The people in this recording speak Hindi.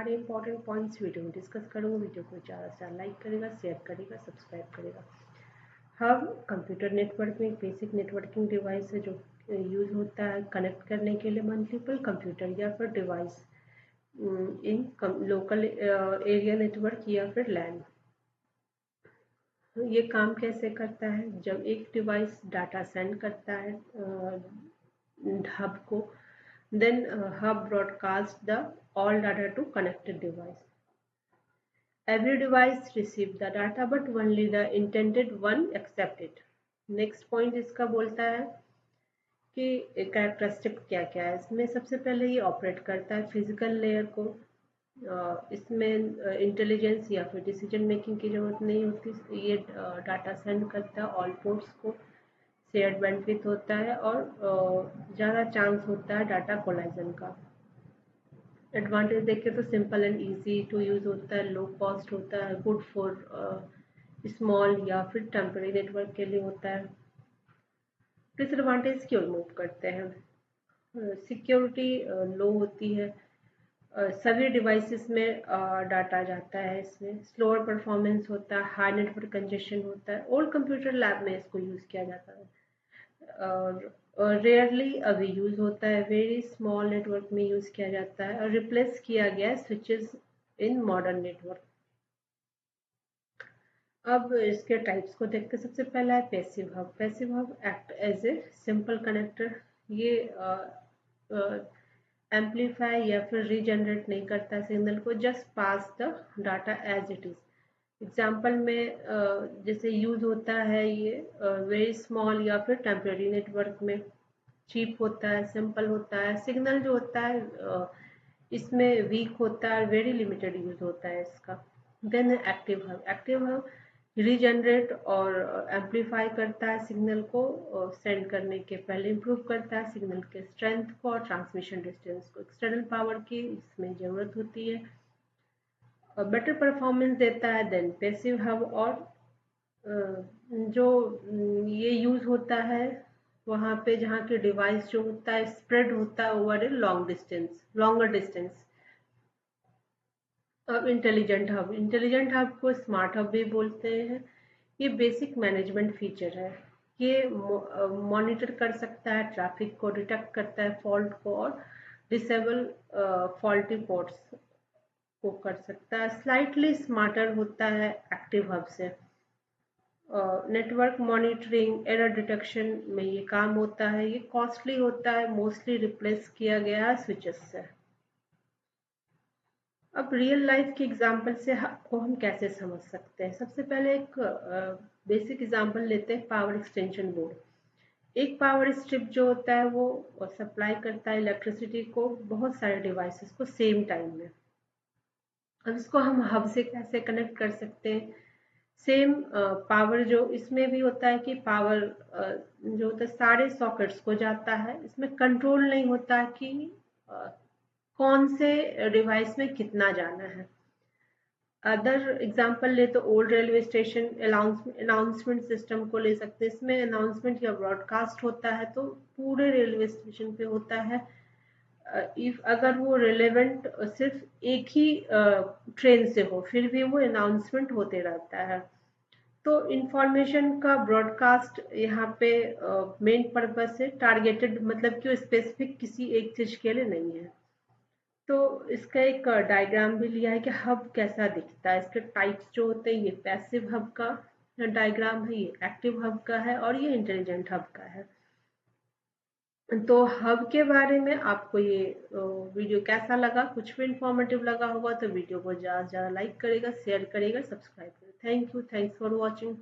सारे इंपॉर्टेंट पॉइंट्स वीडियो में डिस्कस करूँगा। वीडियो को ज़्यादा से ज़्यादा लाइक करेगा, शेयर करेगा, सब्सक्राइब करेगा। हब कंप्यूटर नेटवर्क में एक बेसिक नेटवर्किंग डिवाइस है जो यूज़ होता है कनेक्ट करने के लिए मल्टीपल कंप्यूटर या फिर डिवाइस इन लोकल एरिया नेटवर्क या फिर लैन। ये काम कैसे करता है? जब एक डिवाइस डाटा सेंड करता है हब को, then hub broadcasts the all data to connected device. Every device receives the data but only the intended one accept it. Next point इसका बोलता है कि कैरेक्टरिस्टिक क्या क्या है इसमें। सबसे पहले ये ऑपरेट करता है फिजिकल लेयर को। इसमें इंटेलिजेंस या फिर डिसीजन मेकिंग की जरूरत नहीं होती। ये डाटा सेंड करता है ऑल पोर्ट्स को, शेयर्ड बैंडविड्थ होता है और ज़्यादा चांस होता है डाटा कोलाइजन का। एडवांटेज देखें तो simple and easy to use होता है, लो कॉस्ट होता है, गुड फॉर स्मॉल या फिर टेम्परेरी नेटवर्क के लिए होता है। डिसएडवांटेज क्यों रिमूव करते हैं? सिक्योरिटी लो होती है, सभी डिवाइसेस में डाटा जाता है, इसमें स्लोअर परफॉर्मेंस होता है, हाई नेटवर्क कंजेशन होता है। ओल्ड कंप्यूटर लैब में इसको यूज़ किया जाता है और रेयरली अभी यूज़ होता है, वेरी स्मॉल नेटवर्क में यूज़ किया जाता है और रिप्लेस किया गया है स्विचेस इन मॉडर्न नेटवर्क। अब इसके टाइप्स को देखते, सबसे पहला है passive hub. Passive hub act as a simple connector. ये एम्पलीफाई या फिर रीजनरेट नहीं करता सिग्नल को, just pass the data as it is. Example में जैसे यूज होता है ये वेरी स्मॉल या फिर टेम्परेरी नेटवर्क में, चीप होता है, सिंपल होता है, सिग्नल जो होता है इसमें वीक होता है, वेरी लिमिटेड यूज होता है इसका। Then active hub. Active hub regenerate और एम्पलीफाई करता है सिग्नल को, सेंड करने के पहले इम्प्रूव करता है सिग्नल के स्ट्रेंथ को और ट्रांसमिशन डिस्टेंस को। एक्सटर्नल पावर की इसमें ज़रूरत होती है और बेटर परफॉर्मेंस देता है देन पैसिव हब। और जो ये यूज़ होता है वहाँ पे जहाँ के डिवाइस जो होता है स्प्रेड होता है ओवर ए लॉन्गर डिस्टेंस। अब इंटेलिजेंट हब। इंटेलिजेंट हब को स्मार्ट हब भी बोलते हैं। ये बेसिक मैनेजमेंट फीचर है। ये मॉनिटर कर सकता है ट्रैफिक को, डिटेक्ट करता है फॉल्ट को और डिसेबल फॉल्टी पोर्ट्स को कर सकता है। स्लाइटली स्मार्टर होता है एक्टिव हब से। नेटवर्क मॉनिटरिंग, एरर डिटेक्शन में ये काम होता है। ये कॉस्टली होता है, मोस्टली रिप्लेस किया गया है स्विचेस से। अब रियल लाइफ के एग्जाम्पल से को हम कैसे समझ सकते हैं? सबसे पहले एक बेसिक एग्जाम्पल लेते हैं, पावर एक्सटेंशन बोर्ड। एक पावर स्ट्रिप जो होता है वो सप्लाई करता है इलेक्ट्रिसिटी को बहुत सारे डिवाइसेस को सेम टाइम में। अब इसको हम हब से कैसे कनेक्ट कर सकते हैं? सेम पावर जो इसमें भी होता है कि पावर जो होता है सारे सॉकेट्स को जाता है, इसमें कंट्रोल नहीं होता कि कौन से डिवाइस में कितना जाना है। अदर एग्जांपल ले तो old railway station announcement system को ले सकते हैं। इसमें अनाउंसमेंट या ब्रॉडकास्ट होता है तो पूरे रेलवे स्टेशन पे होता है। इफ अगर वो रिलेवेंट सिर्फ एक ही ट्रेन से हो फिर भी वो अनाउंसमेंट होते रहता है। तो इंफॉर्मेशन का ब्रॉडकास्ट यहाँ पे मेन पर्पस है, टारगेटेड मतलब कि स्पेसिफिक किसी एक चीज के लिए नहीं है। तो इसका एक डायग्राम भी लिया है कि हब कैसा दिखता है। इसके टाइप्स जो होते हैं, ये पैसिव हब का डायग्राम है, ये एक्टिव हब का है और ये इंटेलिजेंट हब का है। तो हब के बारे में आपको ये वीडियो कैसा लगा? कुछ भी इंफॉर्मेटिव लगा होगा तो वीडियो को ज़्यादा से ज़्यादा लाइक करेगा, शेयर करेगा, सब्सक्राइब करेगा। Thank you, thanks for watching.